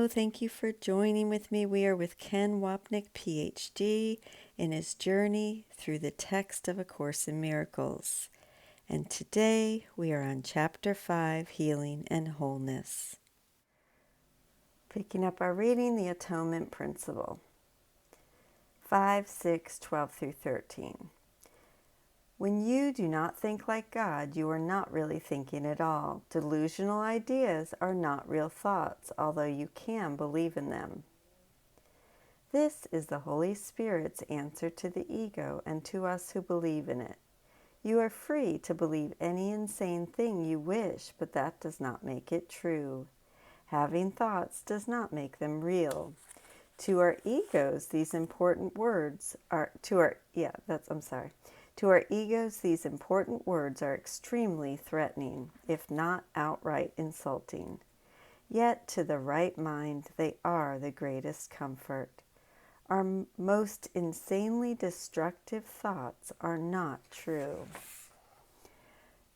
thank you for joining with me. We are with Ken Wapnick, PhD, in his journey through the text of A Course in Miracles. And today we are on Chapter 5, Healing and Wholeness. Picking up our reading, the Atonement Principle. 5, 6, 12 through 13. When you do not think like God, you are not really thinking at all. Delusional ideas are not real thoughts, although you can believe in them. This is the Holy Spirit's answer to the ego and to us who believe in it. You are free to believe any insane thing you wish, but that does not make it true. Having thoughts does not make them real. To our egos, these important words are To our egos, these important words are extremely threatening, if not outright insulting. Yet to the right mind, they are the greatest comfort. Our most insanely destructive thoughts are not true.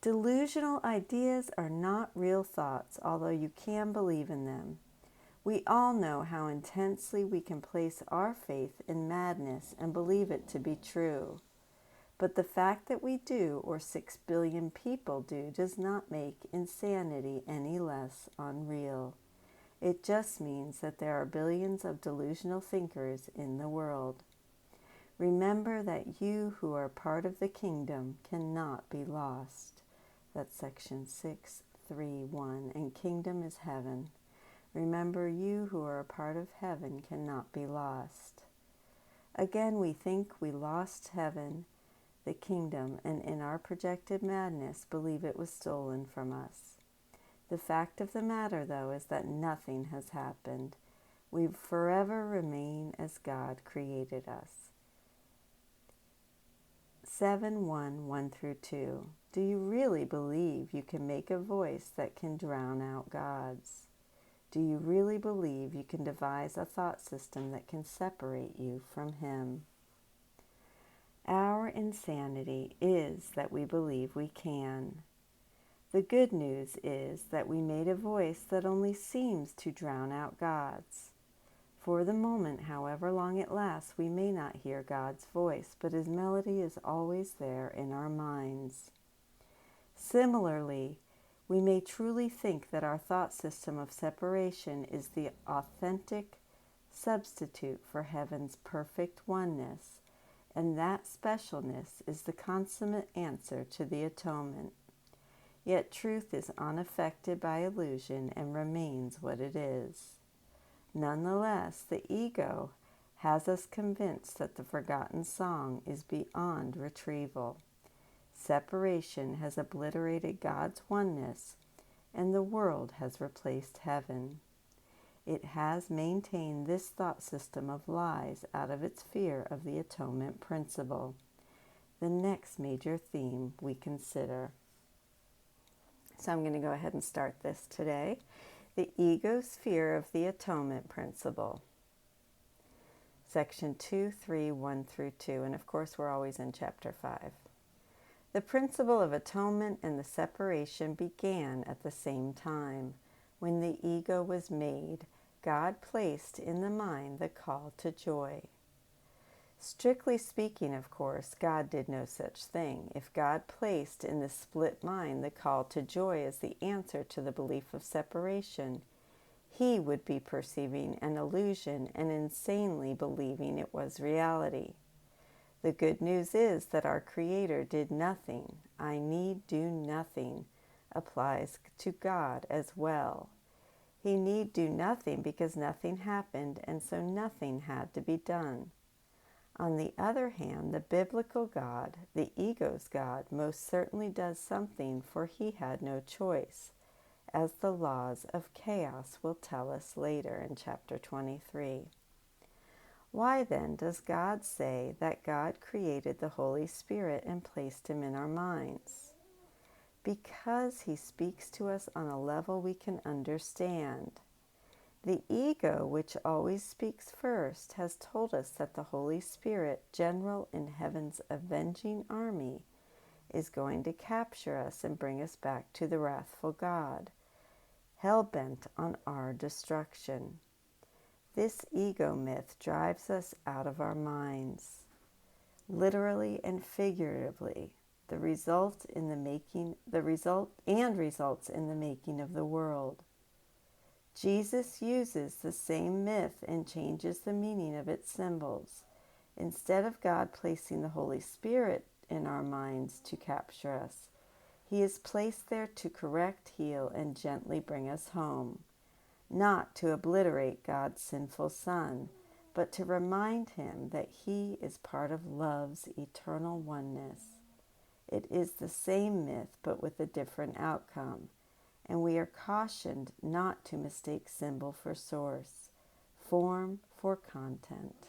Delusional ideas are not real thoughts, although you can believe in them. We all know how intensely we can place our faith in madness and believe it to be true. But the fact that we do, or 6 billion people do, does not make insanity any less unreal. It just means that there are billions of delusional thinkers in the world. Remember that you who are part of the kingdom cannot be lost. That's section 6.3.1, and kingdom is heaven. Remember, you who are a part of heaven cannot be lost. Again, we think we lost heaven, the kingdom, and in our projected madness believe it was stolen from us. The fact of the matter, though, is that nothing has happened. We forever remain as God created us. 7.1, 1 through 2. Do you really believe you can make a voice that can drown out God's? Do you really believe you can devise a thought system that can separate you from Him? Our insanity is that we believe we can. The good news is that we made a voice that only seems to drown out God's. For the moment, however long it lasts, we may not hear God's voice, but His melody is always there in our minds. Similarly, we may truly think that our thought system of separation is the authentic substitute for heaven's perfect oneness, and that specialness is the consummate answer to the atonement. Yet truth is unaffected by illusion and remains what it is. Nonetheless, the ego has us convinced that the forgotten song is beyond retrieval. Separation has obliterated God's oneness, and the world has replaced heaven. It has maintained this thought system of lies out of its fear of the atonement principle, the next major theme we consider. So I'm going to go ahead and start this today. The ego's fear of the atonement principle. Section 2, 3, 1 through 2. And of course, we're always in chapter 5. The principle of atonement and the separation began at the same time. When the ego was made, God placed in the mind the call to joy. Strictly speaking, of course, God did no such thing. If God placed in the split mind the call to joy as the answer to the belief of separation, He would be perceiving an illusion and insanely believing it was reality. The good news is that our Creator did nothing. I need do nothing applies to God as well. He need do nothing because nothing happened, and so nothing had to be done. On the other hand, the biblical God, the ego's God, most certainly does something, for He had no choice, as the laws of chaos will tell us later in chapter 23. Why then does God say that God created the Holy Spirit and placed Him in our minds? Because He speaks to us on a level we can understand. The ego, which always speaks first, has told us that the Holy Spirit, general in heaven's avenging army, is going to capture us and bring us back to the wrathful God, hell-bent on our destruction. This ego myth drives us out of our minds, literally and figuratively. Results in the making of the world. Jesus uses the same myth and changes the meaning of its symbols. Instead of God placing the Holy Spirit in our minds to capture us, He is placed there to correct, heal, and gently bring us home, not to obliterate God's sinful Son, but to remind Him that He is part of love's eternal oneness. It is the same myth, but with a different outcome, and we are cautioned not to mistake symbol for source, form for content.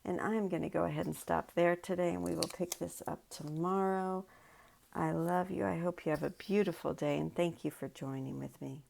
And I'm going to go ahead and stop there today, and we will pick this up tomorrow. I love you. I hope you have a beautiful day, and thank you for joining with me.